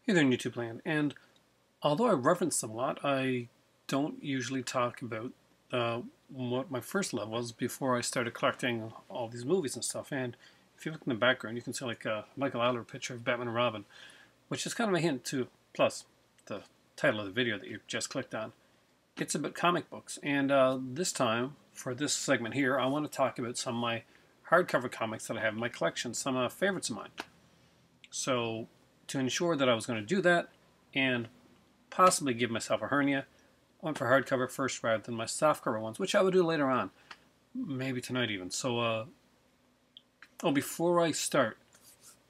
Hey there, YouTube land. And although I reference them a lot, I don't usually talk about what my first love was before I started collecting all these movies and stuff. And if you look in the background, you can see like a Michael Adler picture of Batman and Robin, which is kind of a hint to, plus the title of the video that you just clicked on. It's about comic books. And this time, for this segment here, I want to talk about some of my hardcover comics that I have in my collection, some favorites of mine. So to ensure that I was going to do that and possibly give myself a hernia, I went for hardcover first rather than my softcover ones, which I will do later on, maybe tonight even. So, before I start,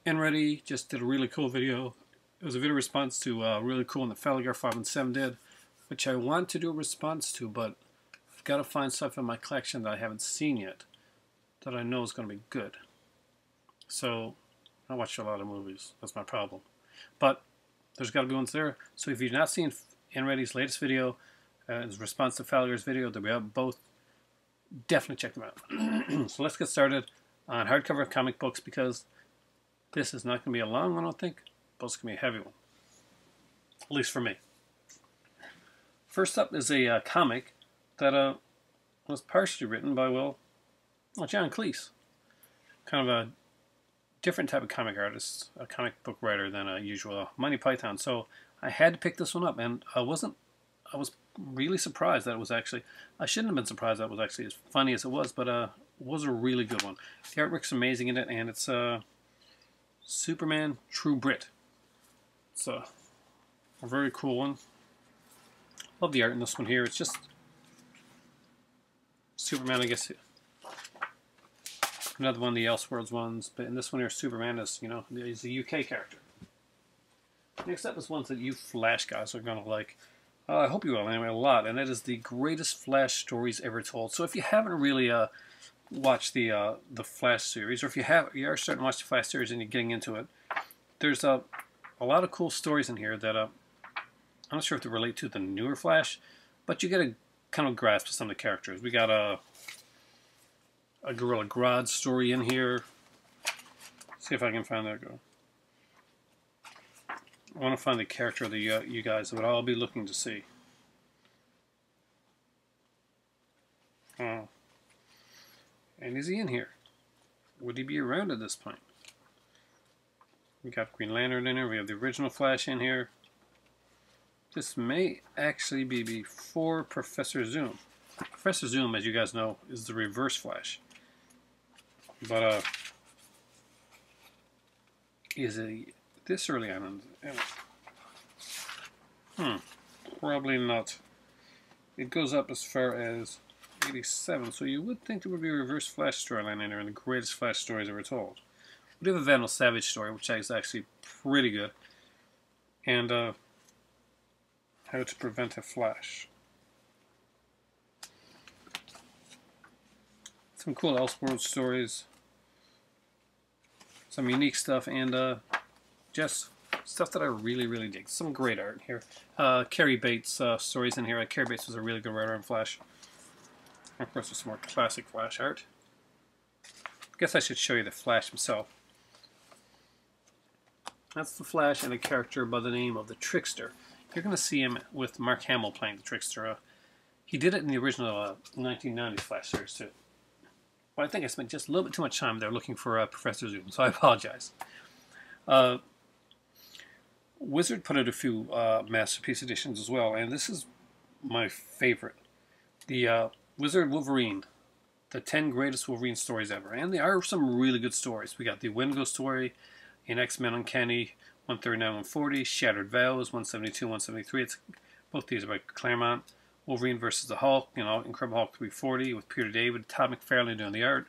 Enready just did a really cool video. It was a video response to really cool one that Felligar 5 and 7 did, which I want to do a response to, but I've got to find stuff in my collection that I haven't seen yet that I know is going to be good. So I watch a lot of movies. That's my problem. But there's got to be ones there. So if you've not seen Enready's latest video, his response to Falliger's video, that we have both, definitely check them out. So let's get started on hardcover comic books, because this is not going to be a long one, I don't think, but it's going to be a heavy one. At least for me. First up is a comic that was partially written by, John Cleese. Kind of a different type of comic artist, a comic book writer than a usual Monty Python. So I had to pick this one up, and I was really surprised that it was actually, I shouldn't have been surprised that it was actually as funny as it was, but it was a really good one. The artwork's amazing in it, and it's Superman True Brit. It's a very cool one. Love the art in this one here. It's just Superman, I guess. Another one of the Elseworlds ones, but in this one here, Superman is, he's a UK character. Next up is ones that you Flash guys are going to like. I hope you will anyway, a lot, and that is the greatest Flash stories ever told. So if you haven't really watched the Flash series, or if you are starting to watch the Flash series and you're getting into it, there's a lot of cool stories in here that I'm not sure if they relate to the newer Flash, but you get a kind of grasp of some of the characters. We got a Gorilla Grodd story in here. See if I can find that girl. I want to find the character that you guys would all be looking to see. Oh. And is he in here? Would he be around at this point? We got Green Lantern in here. We have the original Flash in here. This may actually be before Professor Zoom. Professor Zoom, as you guys know, is the Reverse Flash. But is it this early on? Probably not. It goes up as far as 87, so you would think there would be a Reverse Flash storyline in there, and the greatest Flash stories ever told. We do have a Vandal Savage story, which is actually pretty good, and How to Prevent a Flash. Some cool Elseworld stories. Some unique stuff, and just stuff that I really, really dig. Some great art here. Carrie Bates stories in here. Carrie Bates was a really good writer on Flash. And of course, there's some more classic Flash art. I guess I should show you the Flash himself. That's the Flash and a character by the name of the Trickster. You're going to see him with Mark Hamill playing the Trickster. He did it in the original 1990s Flash series too. But I think I spent just a little bit too much time there looking for Professor Zoom, so I apologize. Wizard put out a few Masterpiece editions as well, and this is my favorite. The Wizard Wolverine, the 10 greatest Wolverine stories ever. And there are some really good stories. We got the Wendigo story in X-Men Uncanny 139, 140, Shattered Vows 172, 173. Both these are by Claremont. Wolverine versus the Hulk, Incredible Hulk 340 with Peter David, Todd McFarlane doing the art.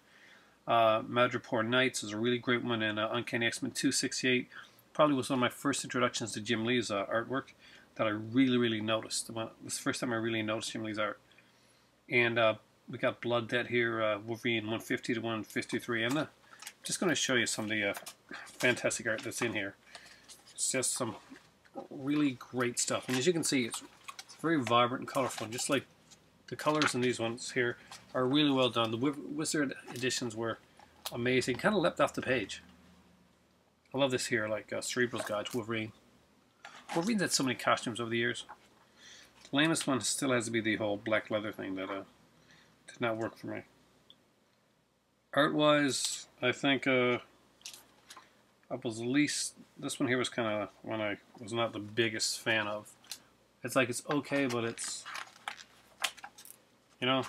Madripoor Nights is a really great one, and Uncanny X-Men 268 probably was one of my first introductions to Jim Lee's artwork that I really, really noticed. This was the first time I really noticed Jim Lee's art. And we got Blood Debt here, Wolverine 150 to 153. I'm just going to show you some of the fantastic art that's in here. It's just some really great stuff. And as you can see, it's very vibrant and colorful, just like the colors in these ones here are really well done. The Wizard editions were amazing. Kind of leapt off the page. I love this here, like Cerebral's Guide to Wolverine. Wolverine's had so many costumes over the years. The lamest one still has to be the whole black leather thing that did not work for me. Art-wise, I think I was at least... This one here was kind of one I was not the biggest fan of. It's like it's okay, but it's... You know...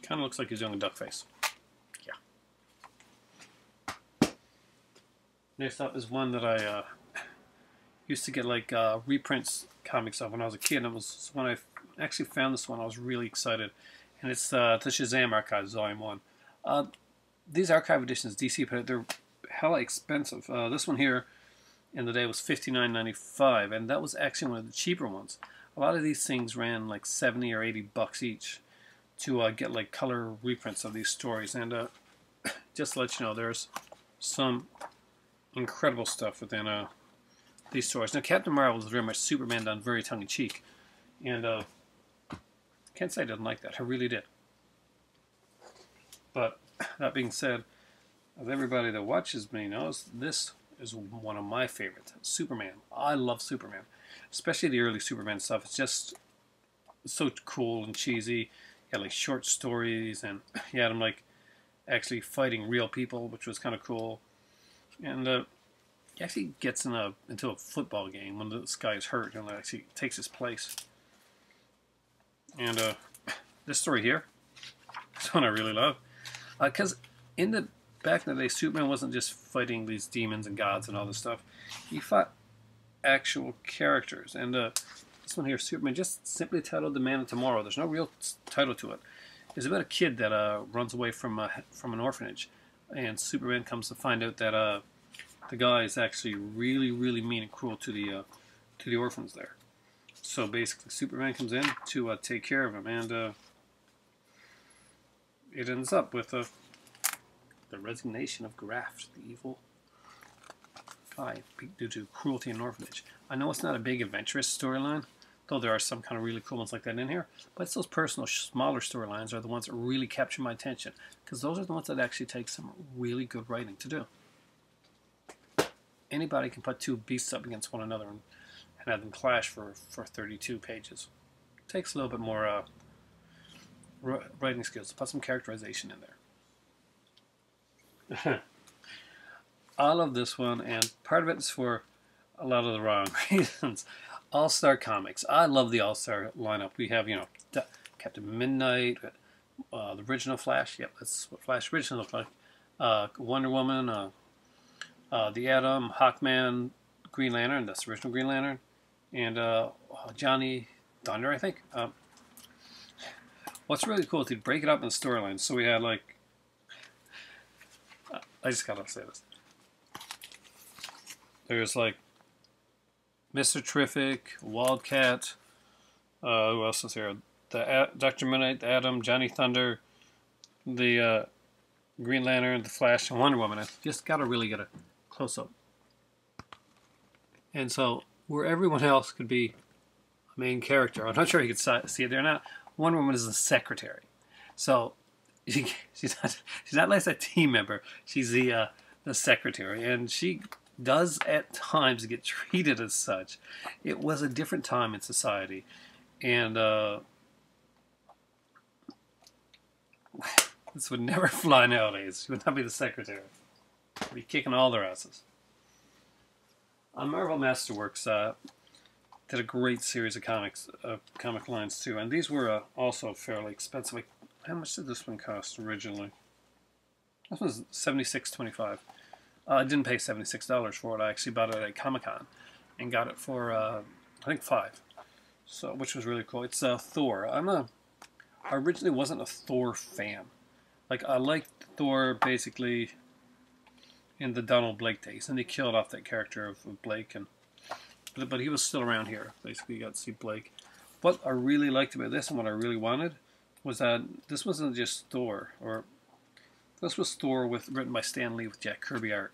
Kind of looks like he's doing a duck face. Yeah. Next up is one that I used to get like reprints comics of when I was a kid. And it was when I actually found this one, I was really excited. And it's the Shazam Archives Volume 1. These archive editions, DC put out, they're hella expensive. This one here in the day was $59.95, and that was actually one of the cheaper ones. A lot of these things ran like 70 or 80 bucks each to get like color reprints of these stories. And just to let you know, there's some incredible stuff within these stories. Now, Captain Marvel is very much Superman done very tongue-in-cheek, and can't say I didn't like that. I really did. But that being said, as everybody that watches me knows, this is one of my favorites. Superman. I love Superman, especially the early Superman stuff. It's just so cool and cheesy. You had like short stories, and you had him like actually fighting real people, which was kind of cool. And he actually gets into a football game when this guy is hurt, and actually takes his place. And this story here is one I really love, because in the back in the day, Superman wasn't just fighting these demons and gods and all this stuff. He fought actual characters, and this one here, Superman, just simply titled "The Man of Tomorrow." There's no real title to it. It's about a kid that runs away from an orphanage, and Superman comes to find out that the guy is actually really, really mean and cruel to the orphans there. So basically, Superman comes in to take care of him, and it ends up with the resignation of Graft, the evil guy, due to cruelty in an orphanage. I know it's not a big adventurous storyline, though there are some kind of really cool ones like that in here, but it's those personal, smaller storylines are the ones that really capture my attention, because those are the ones that actually take some really good writing to do. Anybody can put two beasts up against one another and have them clash for 32 pages. It takes a little bit more writing skills to put some characterization in there. I love this one, and part of it is for a lot of the wrong reasons. All-Star Comics. I love the All-Star lineup. We have, you know, Captain Midnight, the original Flash. Yep, that's what Flash originally looked like. Wonder Woman, the Atom, Hawkman, Green Lantern. That's the original Green Lantern. And Johnny Thunder, I think. What's really cool is to break it up in storylines. So we had, like... I just gotta say this. There's, like, Mr. Terrific, Wildcat, who else is here? Dr. Midnight, the Atom, Johnny Thunder, the Green Lantern, the Flash, and Wonder Woman. I just gotta really get a close-up. And so, where everyone else could be a main character, I'm not sure you could see it there or not, Wonder Woman is the secretary. So, she's not like a team member, she's the secretary, and she does at times get treated as such. It was a different time in society, and this would never fly nowadays. She would not be the secretary. She'd be kicking all their asses. Marvel Masterworks did a great series of comic lines too, and these were also fairly expensive. Like, how much did this one cost originally? This was $76.25. I didn't pay $76 for it. I actually bought it at Comic-Con and got it for I think $5, so which was really cool. It's Thor. I originally wasn't a Thor fan. Like, I liked Thor basically in the Donald Blake days, and they killed off that character of Blake, and but he was still around here. Basically, you got to see Blake. What I really liked about this and what I really wanted was that this wasn't just Thor, or this was Thor written by Stan Lee with Jack Kirby art.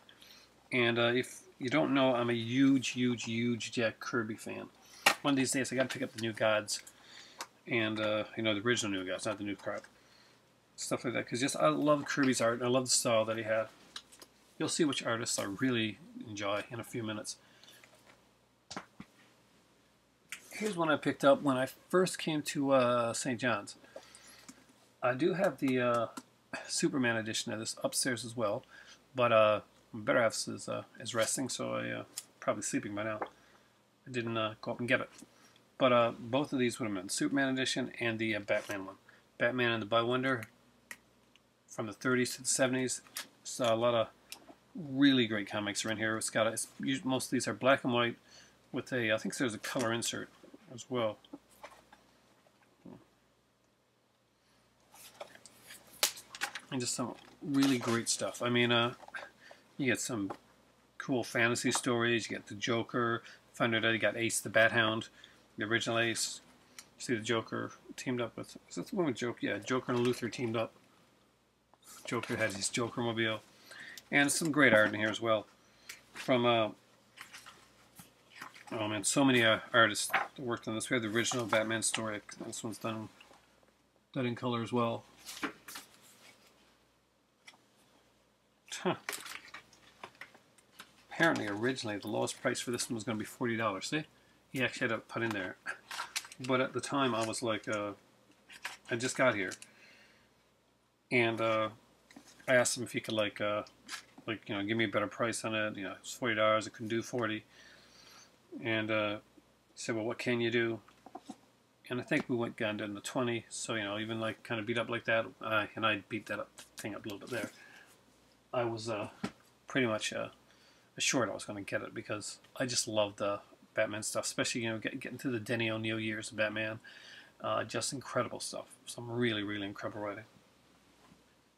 And if you don't know, I'm a huge, huge, huge Jack Kirby fan. One of these days, I got to pick up the New Gods, and you know, the original New Gods, not the new crap, stuff like that. Because just I love Kirby's art, and I love the style that he had. You'll see which artists I really enjoy in a few minutes. Here's one I picked up when I first came to St. John's. I do have the Superman edition of this upstairs as well, but my better half is resting, so I probably sleeping by now. I didn't go up and get it. But both of these would have been Superman edition and the Batman one. Batman and the Bywonder from the 30s to the 70s. So a lot of really great comics are in here. Most of these are black and white with I think there's a color insert as well. And just some really great stuff. I mean, you get some cool fantasy stories. You get the Joker. Find out you got Ace the Bat Hound, the original Ace. You see the Joker teamed up with, is that the one with Joker? Yeah, Joker and Luthor teamed up. Joker has his Joker mobile. And some great art in here as well. From, oh man, so many artists that worked on this. We have the original Batman story. This one's done in color as well. Huh. Apparently, originally, the lowest price for this one was going to be $40. See? He actually had it put in there. But at the time, I was like, I just got here. And I asked him if he could, give me a better price on it. You know, it's $40. I couldn't do 40. And he said, well, what can you do? And I think we went down to the 20. So, you know, even like kind of beat up like that. And I beat that thing up a little bit there. I was pretty much assured I was going to get it because I just love the Batman stuff, especially, you know, getting to the Denny O'Neil years of Batman. Just incredible stuff. Some really, really incredible writing.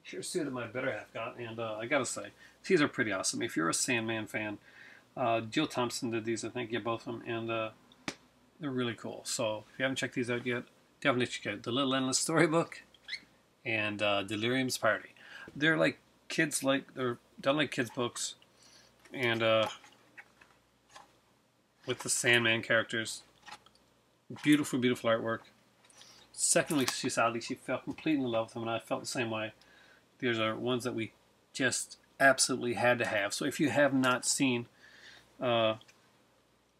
Here's two that my better half got, and I gotta say, these are pretty awesome. If you're a Sandman fan, Jill Thompson did these, I think, yeah, both of them, and they're really cool. So if you haven't checked these out yet, definitely check out The Little Endless Storybook and Delirium's Party. They're like they're done like kids' books, and with the Sandman characters. Beautiful, beautiful artwork. Secondly, she fell completely in love with them, and I felt the same way. These are ones that we just absolutely had to have. So if you have not seen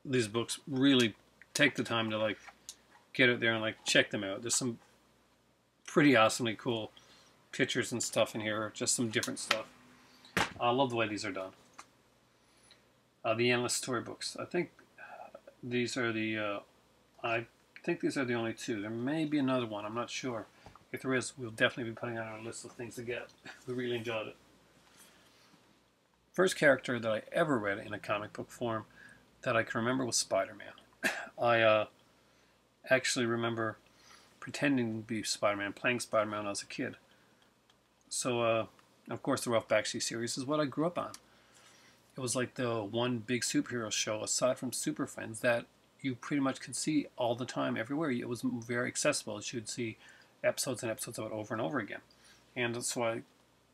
these books, really take the time to like get out there and like check them out. There's some pretty awesomely cool pictures and stuff in here, just some different stuff. I love the way these are done. The Endless Storybooks. I think these are the only two. There may be another one. I'm not sure. If there is, we'll definitely be putting on our list of things to get. We really enjoyed it. First character that I ever read in a comic book form that I can remember was Spider-Man. I actually remember pretending to be Spider-Man, playing Spider-Man when I was a kid. So, of course, the Ralph Bakshi series is what I grew up on. It was like the one big superhero show, aside from Super Friends, that you pretty much could see all the time, everywhere. It was very accessible. You'd see episodes and episodes of it over and over again. And that's why,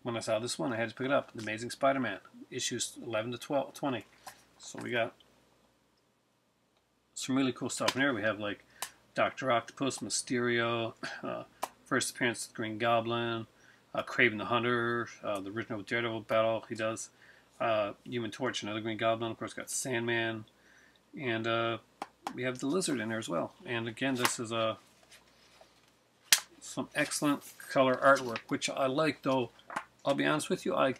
when I saw this one, I had to pick it up. The Amazing Spider-Man, issues 11 to 20. So we got some really cool stuff in here. We have like Dr. Octopus, Mysterio, first appearance of the Green Goblin, Kraven the Hunter, the original Daredevil battle he does, Human Torch, another Green Goblin, of course got Sandman, and we have the Lizard in there as well. And again, this is some excellent color artwork, which I like, though I'll be honest with you, I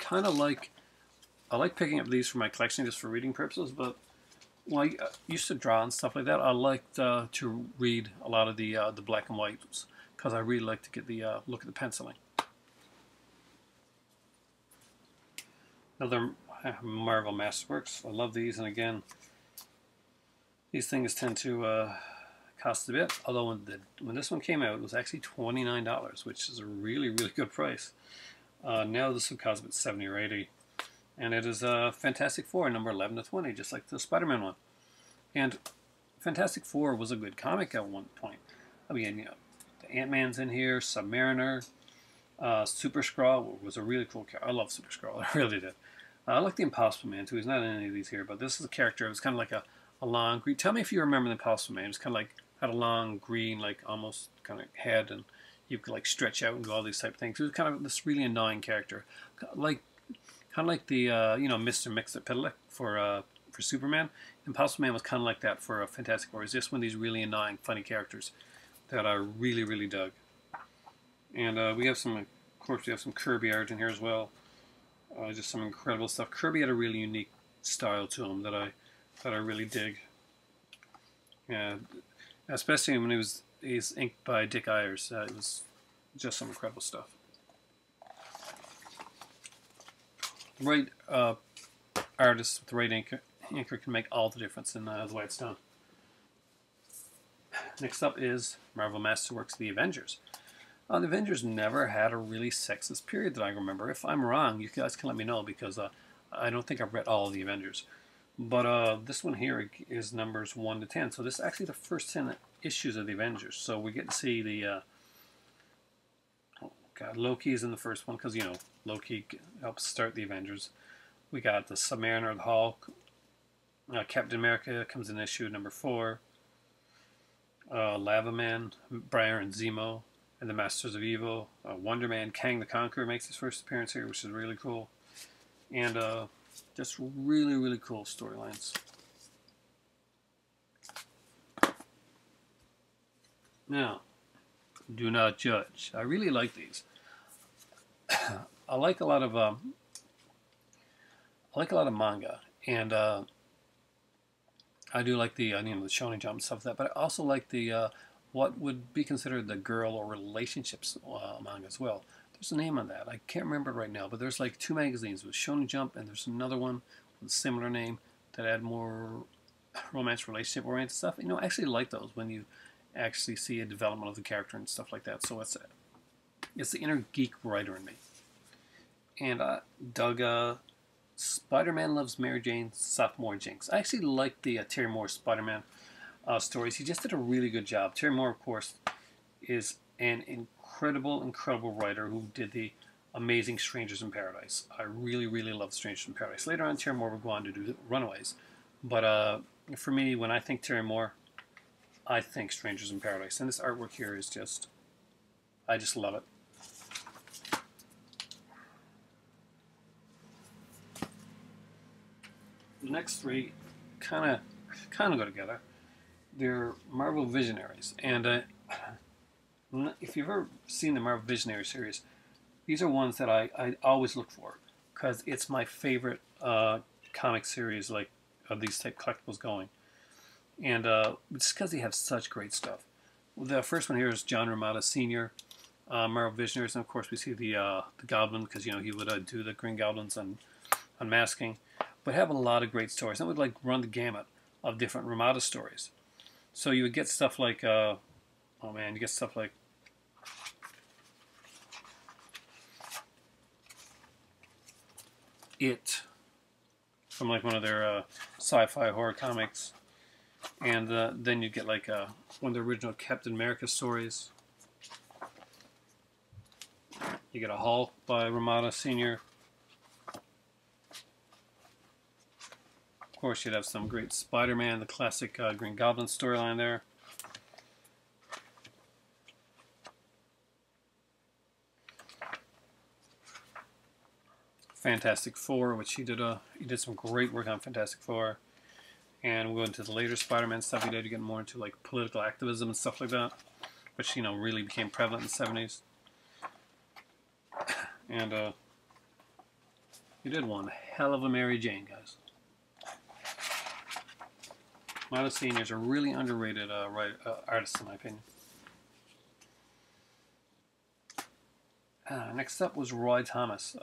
like picking up these for my collection just for reading purposes, but when I used to draw and stuff like that, I liked to read a lot of the black and whites because I really like to get the look at the penciling. Another Marvel Masterworks. I love these, and again, these things tend to cost a bit. Although when this one came out, it was actually $29, which is a really, really good price. Now this would cost about $70 or $80, and it is Fantastic Four, number 11 to 20, just like the Spider-Man one. And Fantastic Four was a good comic at one point. I mean, you know, the Ant-Man's in here, Submariner, Super Skrull was a really cool character. I love Super Skrull, I really did. I like the Impossible Man too. He's not in any of these here, but this is a character. It was kind of like a long green. Tell me if you remember the Impossible Man. It was kind of like had a long green, like almost kind of head, and you could like stretch out and do all these type of things. It was kind of this really annoying character, like kind of like the Mr. Mxyzptlk for Superman. Impossible Man was kind of like that for Fantastic Four. It's just one of these really annoying, funny characters that I really, really dug. And we have some, of course, we have some Kirby art in here as well. Just some incredible stuff. Kirby had a really unique style to him that I really dig. Yeah, especially when he's inked by Dick Ayers. It was just some incredible stuff. Right artist with the right inker can make all the difference in the way it's done. Next up is Marvel Masterworks The Avengers. The Avengers never had a really sexist period that I remember. If I'm wrong, you guys can let me know, because I don't think I've read all of the Avengers. But this one here is numbers 1 to 10. So this is actually the first 10 issues of the Avengers. So we get to see the... oh God, Loki is in the first one, because, you know, Loki helps start the Avengers. We got the Submariner, the Hulk. Captain America comes in issue number 4. Lava Man, Brian Zemo, and the Masters of Evil. Wonder Man, Kang the Conqueror makes his first appearance here, which is really cool. And just really, really cool storylines. Now, do not judge. I really like these. I like a lot of manga, and I do like the the Shonen Jump and stuff like that. But I also like the what would be considered the girl or relationships manga as well. There's a name on that. I can't remember it right now, but there's like 2 magazines with Shonen Jump, and there's another one with a similar name that had more romance relationship oriented stuff. You know, I actually like those when you actually see a development of the character and stuff like that. So it's the inner geek writer in me. And dug Spider-Man Loves Mary Jane, Sophomore Jinx. I actually like the Terry Moore Spider-Man stories. He just did a really good job. Terry Moore, of course, is an incredible writer who did the amazing Strangers in Paradise. I really, really love Strangers in Paradise. Later on, Terry Moore would go on to do Runaways. But for me, when I think Terry Moore, I think Strangers in Paradise. And this artwork here is just, I just love it. The next 3 kind of go together. They're Marvel Visionaries, and if you've ever seen the Marvel Visionary series, these are ones that I always look for, because it's my favorite comic series, like, of these type collectibles going. And just because they have such great stuff. The first one here is John Romita Sr., Marvel Visionaries, and of course we see the Goblin, because he would do the Green Goblins and Unmasking, but have a lot of great stories. That would like run the gamut of different Romita stories. So you would get stuff like, oh man, you get stuff like It, from like one of their sci-fi horror comics, and then you get like one of the original Captain America stories. You get a Hulk by Romita Sr. Of course, you'd have some great Spider-Man, the classic Green Goblin storyline there. Fantastic Four, which he did some great work on Fantastic Four. And we'll go into the later Spider-Man stuff he did to get more into like political activism and stuff like that, which really became prevalent in the 70s. And he did one hell of a Mary Jane, guys. Romita Sr. is a really underrated artist, in my opinion. Next up was Roy Thomas.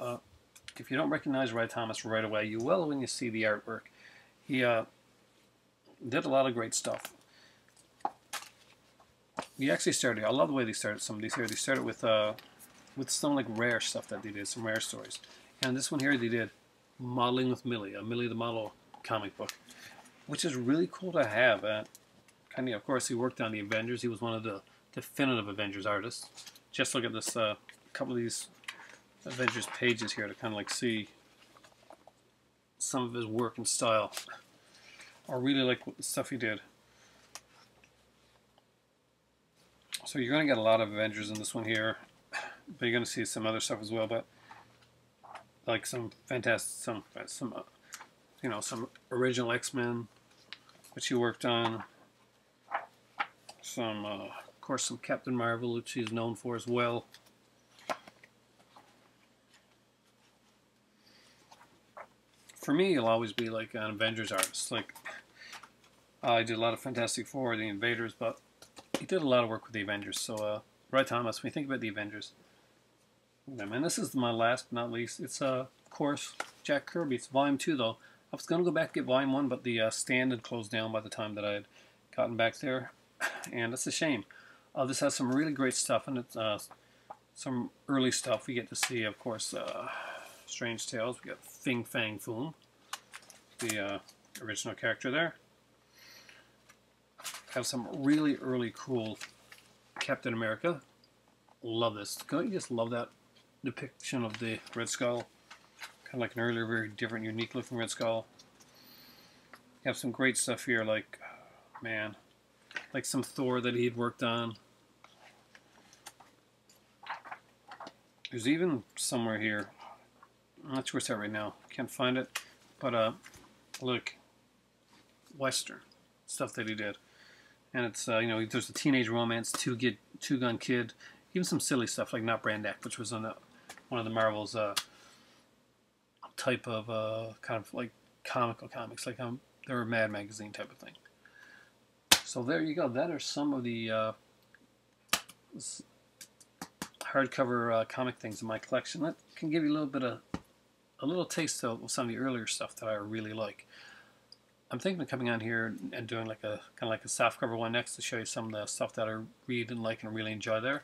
If you don't recognize Roy Thomas right away, you will when you see the artwork. He did a lot of great stuff. He actually started, I love the way they started some of these here. They started with some like rare stuff that they did, some rare stories. And this one here they did Modeling with Millie, a Millie the Model comic book, which is really cool to have. Of course, he worked on the Avengers. He was one of the definitive Avengers artists. Just look at this, couple of these Avengers pages here to kind of like see some of his work and style. I really like the stuff he did. So you're going to get a lot of Avengers in this one here, but you're going to see some other stuff as well. But like some fantastic, some original X-Men, which he worked on. Some, of course, some Captain Marvel, which he's known for as well. For me, he'll always be like an Avengers artist. Like, I did a lot of Fantastic Four, the Invaders, but he did a lot of work with the Avengers. So, Roy Thomas, when you think about the Avengers, and this is my last but not least, it's, of course, Jack Kirby. It's Volume 2, though. I was going to go back and get Volume 1, but the stand had closed down by the time that I had gotten back there, and that's a shame. This has some really great stuff in it. Some early stuff. We get to see, of course, Strange Tales. We got Fing Fang Foom, the original character there. Have some really early cool Captain America. Love this. Don't you just love that depiction of the Red Skull? Kind of like an earlier, very different, unique looking Red Skull. You have some great stuff here, like, man, like some Thor that he'd worked on. There's even somewhere here, I'm not sure where it's at right now, can't find it, but look, Western stuff that he did. And it's, there's a teenage romance, two-gun kid, even some silly stuff like Not Brand X, which was on one of the Marvel's type of kind of like comical comics, like they were Mad Magazine type of thing. So there you go. That are some of the hardcover comic things in my collection. That can give you a little bit of a little taste of some of the earlier stuff that I really like. I'm thinking of coming on here and doing like a kind of like a softcover one next to show you some of the stuff that I read and like and really enjoy there.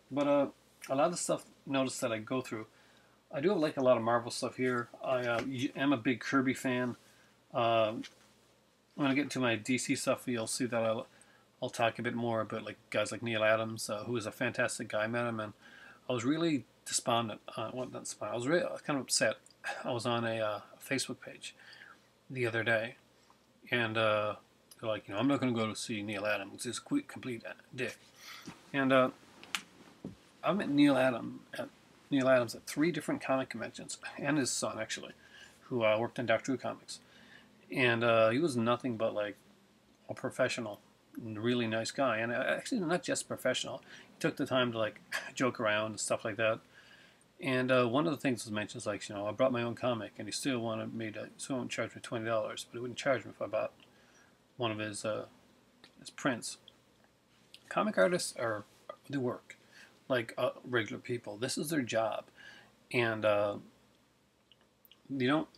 But a lot of the stuff, notice that I go through, I do like a lot of Marvel stuff here. I am a big Kirby fan. When I get into my DC stuff, you'll see that I'll talk a bit more about like guys like Neil Adams, who is a fantastic guy. I met him, and I was really despondent. Well, not despondent. I was really kind of upset. I was on a Facebook page the other day, and they're like, I'm not going to go to see Neil Adams. He's a complete dick. And I met Neil Adams at 3 different comic conventions, and his son actually, who worked on Doctor Who comics. And he was nothing but like a professional, really nice guy, and actually not just professional. He took the time to like joke around and stuff like that. And one of the things was mentioned is like, I brought my own comic, and he still wanted me to, so he wouldn't charge me $20, but he wouldn't charge me if I bought one of his prints. Comic artists they work like regular people. This is their job, and you don't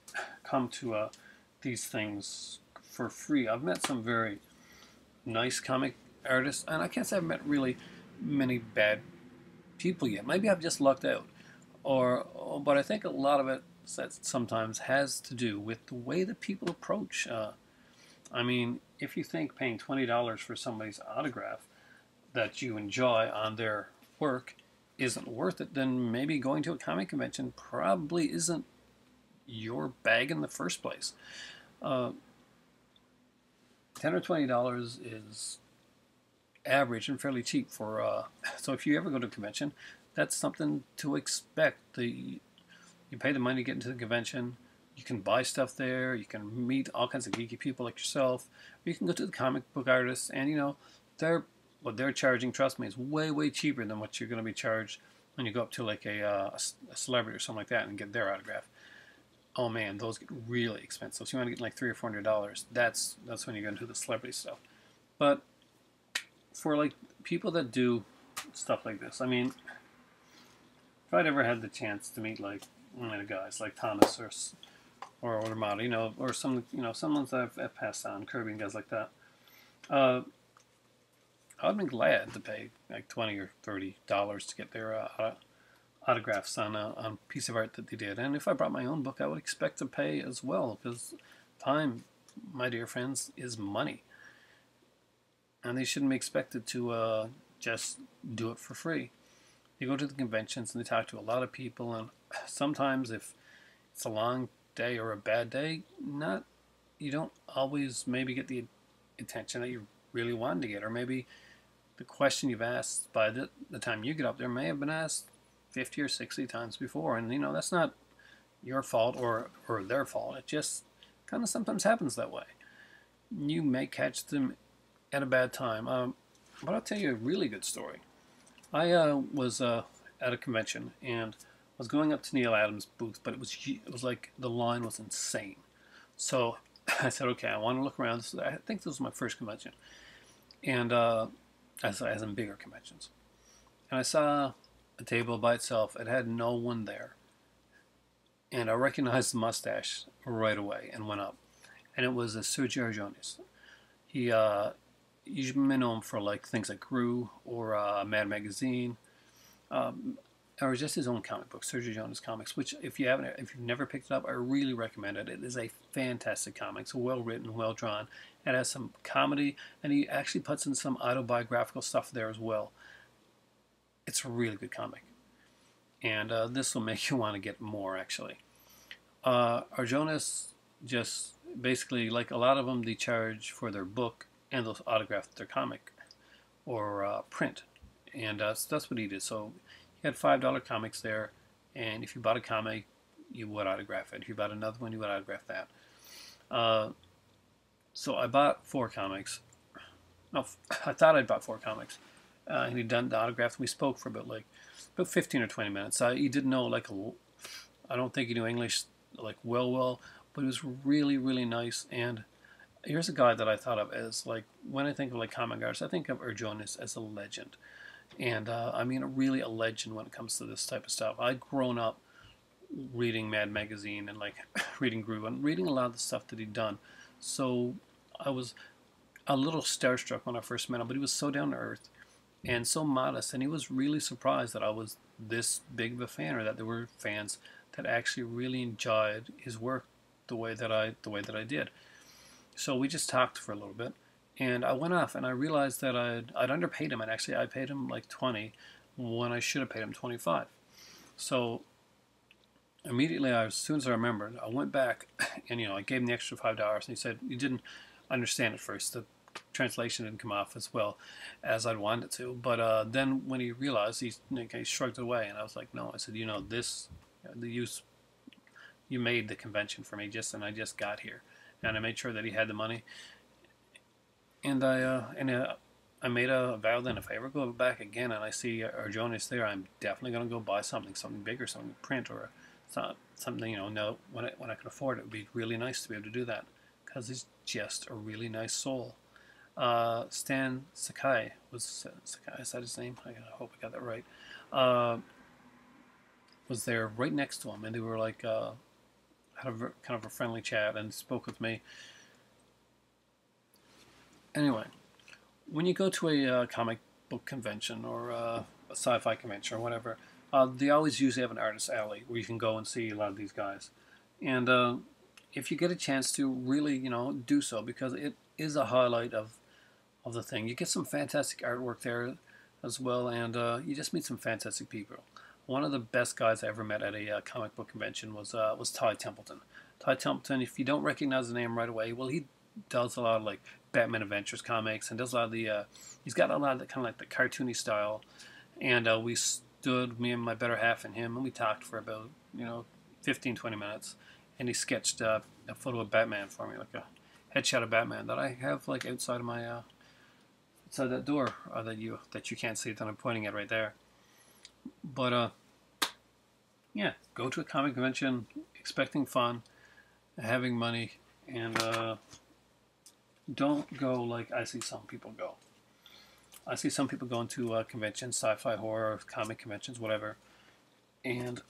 come to these things for free. I've met some very nice comic artists, and I can't say I've met really many bad people yet. Maybe I've just lucked out, but I think a lot of it sometimes has to do with the way that people approach. I mean, if you think paying $20 for somebody's autograph that you enjoy on their work isn't worth it, then maybe going to a comic convention probably isn't your bag in the first place. $10 or $20 is average and fairly cheap for. So if you ever go to a convention, that's something to expect. You pay the money to get into the convention. You can buy stuff there. You can meet all kinds of geeky people like yourself. Or you can go to the comic book artists, and what they're charging, trust me, is way cheaper than what you're going to be charged when you go up to like a celebrity or something like that and get their autograph. Oh man, those get really expensive. So you want to get like $300 or $400. That's when you get into the celebrity stuff. But for like people that do stuff like this, I mean, if I'd ever had the chance to meet like one of the guys like Thomas or Armada, or some someone's I've passed on, Kirby and guys like that, I'd been glad to pay like $20 or $30 to get their autographs on a piece of art that they did. And if I brought my own book, I would expect to pay as well, because time, my dear friends, is money. And they shouldn't be expected to just do it for free. You go to the conventions and they talk to a lot of people, and sometimes if it's a long day or a bad day, you don't always maybe get the attention that you really wanted to get, or maybe the question you've asked by the time you get up there may have been asked 50 or 60 times before, and that's not your fault or their fault. It just kind of sometimes happens that way. You may catch them at a bad time. But I'll tell you a really good story. I was at a convention and was going up to Neil Adams' booth, but it was like the line was insane. So I said, okay, I want to look around. I think this was my first convention, and as in bigger conventions. And I saw a table by itself. It had no one there, and I recognized the mustache right away and went up. And it was Sergio Arjonis. He you may know him for like things like Gru or Mad Magazine, or just his own comic book, Sergio Jonas Comics. Which, if you've never picked it up, I really recommend it. It is a fantastic comic. It's well written, well drawn. It has some comedy, and he actually puts in some autobiographical stuff there as well. It's a really good comic, and this will make you want to get more. Actually, Arjonis just basically, like a lot of them, they charge for their book and they'll autograph their comic or print, and so that's what he did. So he had $5 comics there, and if you bought a comic, you would autograph it. If you bought another one, you would autograph that. So I bought 4 comics. No, I thought I'd bought 4 comics, and he'd done the autographs. And we spoke for about 15 or 20 minutes. He didn't know I don't think he knew English like well, but he was really, really nice. And here's a guy that I thought of as like, when I think of like comic artists, I think of Arjonis as a legend. And I mean, really a legend when it comes to this type of stuff. I'd grown up reading Mad Magazine and like reading Groove and reading a lot of the stuff that he'd done. So I was a little starstruck when I first met him, but he was so down to earth and so modest, and he was really surprised that I was this big of a fan, or that there were fans that actually really enjoyed his work the way that I did. So we just talked for a little bit, and I went off, and I realized that I'd underpaid him, and actually I paid him like 20 when I should have paid him 25. So immediately, as soon as I remembered, I went back and I gave him the extra $5, and he said he didn't understand at first. The translation didn't come off as well as I'd wanted it to. But then when he realized, he shrugged it away, and I was like, no. I said, this the use you made the convention for me and I just got here, and I made sure that he had the money, and I made a vow that if I ever go back again and I see Arjonis there, I'm definitely going to go buy something bigger, something print or something. No, when I can afford it, would be really nice to be able to do that, because he's just a really nice soul. Stan Sakai is that his name? I hope I got that right. Was there right next to him, and they were like had a kind of a friendly chat and spoke with me. Anyway, when you go to a comic book convention or a sci-fi convention or whatever, they always usually have an artist alley where you can go and see a lot of these guys. And if you get a chance to really, do so, because it is a highlight of the thing. You get some fantastic artwork there as well, and you just meet some fantastic people. One of the best guys I ever met at a comic book convention was Ty Templeton. Ty Templeton, if you don't recognize the name right away, well, he does a lot of like Batman Adventures comics, and does a lot of the he's got a lot of the kind of like the cartoony style. And we stood, me and my better half and him, and we talked for about 15-20 minutes, and he sketched a photo of Batman for me, like a headshot of Batman that I have like outside of my outside that door that you can't see, that I'm pointing at right there. But yeah, go to a comic convention expecting fun, having money, and don't go like I see some people go. I see some people going to conventions, sci-fi, horror, comic conventions, whatever, and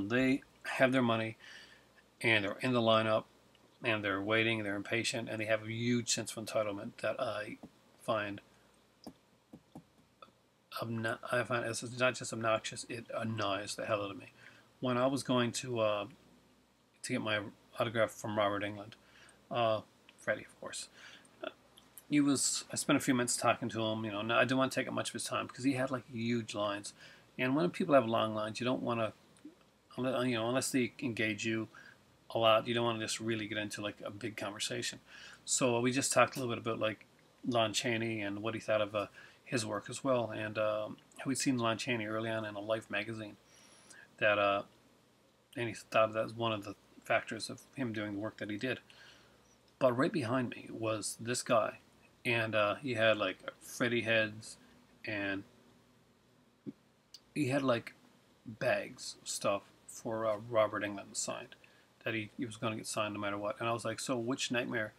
they have their money, and they're in the lineup, and they're waiting, they're impatient, and they have a huge sense of entitlement that I find it's not just obnoxious, it annoys the hell out of me. When I was going to get my autograph from Robert Englund, Freddie, of course, I spent a few minutes talking to him. I didn't want to take up much of his time because he had like huge lines, and when people have long lines, you don't want to, unless they engage you a lot, you don't want to just really get into like a big conversation. So we just talked a little bit about like Lon Chaney and what he thought of his work as well, and we'd seen Lon Chaney early on in a Life magazine that and he thought that was one of the factors of him doing the work that he did. But right behind me was this guy, and he had like Freddy heads, and he had like bags of stuff for Robert Englund signed, that he was going to get signed no matter what. And I was like, so which nightmare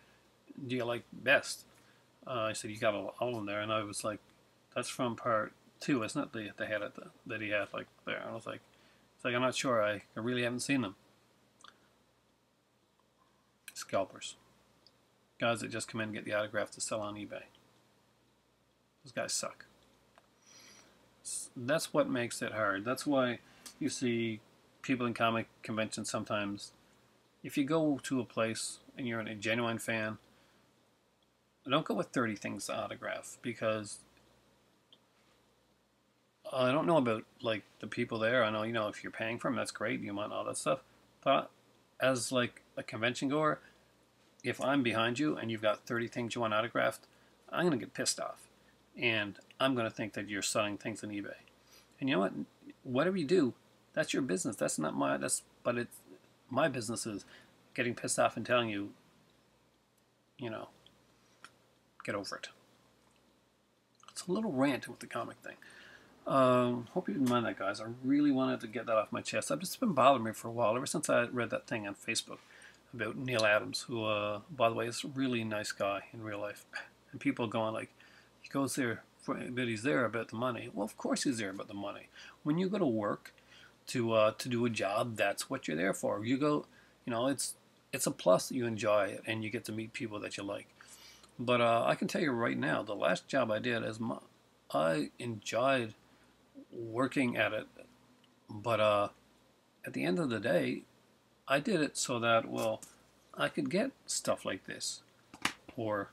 do you like best? I said, you got all of them there. And I was like, that's from part 2, isn't it? The head at that he had like there. And I was like, it's like, I'm not sure. I really haven't seen them. Scalpers. Guys that just come in and get the autograph to sell on eBay. Those guys suck. That's what makes it hard. That's why you see people in comic conventions sometimes, if you go to a place and you're a genuine fan, don't go with 30 things to autograph, because I don't know about like the people there. I know, you know, if you're paying for them, that's great. You want all that stuff. But as like a convention goer, if I'm behind you and you've got 30 things you want autographed, I'm going to get pissed off. And I'm going to think that you're selling things on eBay. And you know what? Whatever you do, that's your business. That's not my, but it's, my business is getting pissed off and telling you, you know, get over it. It's a little rant with the comic thing. Hope you didn't mind that, guys. I really wanted to get that off my chest. I've just been bothering me for a while, ever since I read that thing on Facebook about Neil Adams, who, by the way, is a really nice guy in real life. And people going like, he goes there, but he's there about the money. Well, of course he's there about the money. When you go to work to do a job, that's what you're there for. You go, you know, it's a plus that you enjoy it and you get to meet people that you like. But I can tell you right now, the last job I did, I enjoyed working at it. But at the end of the day, I did it so that, well, I could get stuff like this, or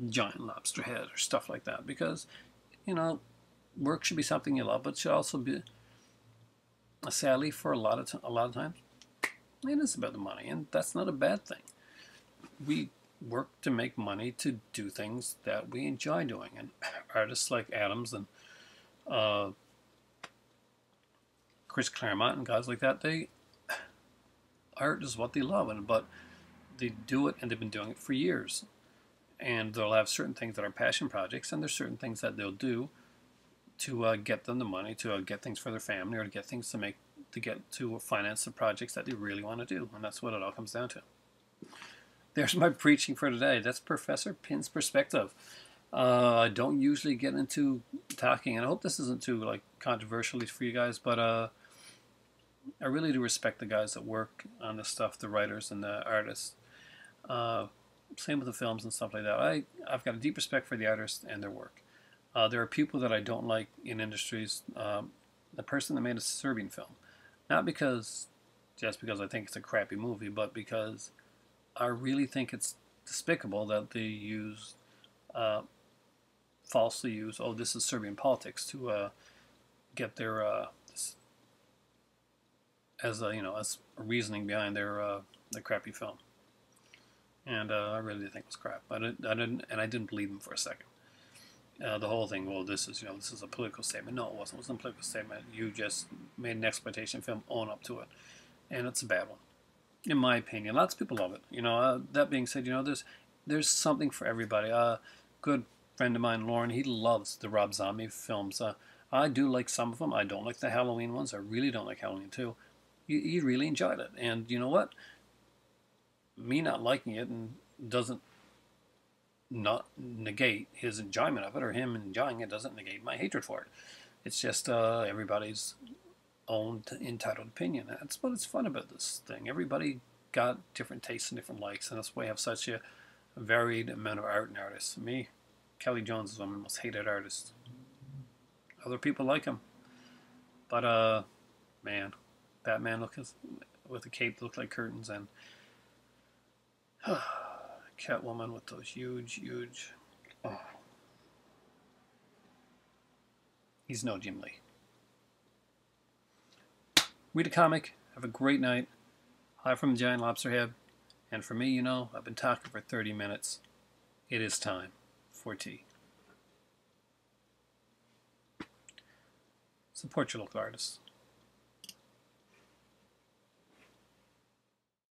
giant lobster head, or stuff like that, because, you know, work should be something you love, but it should also be, sadly, for a lot of times, it is about the money, and that's not a bad thing. We work to make money to do things that we enjoy doing, and artists like Adams and Chris Claremont and guys like that, art is what they love, but they do it, and they've been doing it for years. And they'll have certain things that are passion projects, and there's certain things that they'll do to get them the money, to get things for their family, or to get things to finance the projects that they really want to do. And that's what it all comes down to. There's my preaching for today. That's Professor Pin's perspective. I don't usually get into talking, and I hope this isn't too like controversial for you guys, but I really do respect the guys that work on this stuff, the writers and the artists. Same with the films and stuff like that. I've got a deep respect for the artists and their work. There are people that I don't like in industries. The person that made a Serbian film, not just because I think it's a crappy movie, but because I really think it's despicable that they falsely use, oh, this is Serbian politics, to get their as a reasoning behind their crappy film. And I really did think it was crap. I didn't believe him for a second. The whole thing, well, this is a political statement. No, it wasn't. It wasn't a political statement. You just made an exploitation film, own up to it, and it's a bad one, in my opinion. Lots of people love it. That being said, there's something for everybody. Good friend of mine, Lauren, he loves the Rob Zombie films. I do like some of them. I don't like the Halloween ones. I really don't like Halloween 2. He really enjoyed it, and you know what? Me not liking it and doesn't not negate his enjoyment of it, or him enjoying it doesn't negate my hatred for it. It's just everybody's own entitled opinion. That's what it's fun about this thing. Everybody got different tastes and different likes, and that's why we have such a varied amount of art and artists. Me, Kelly Jones is one of my most hated artists. Other people like him, but man, Batman with a cape that looked like curtains, and Catwoman with those huge, oh. He's no Jim Lee. Read a comic, have a great night. Hi from the Giant Lobster Head. And for me, I've been talking for 30 minutes. It is time for tea. Support your local artists.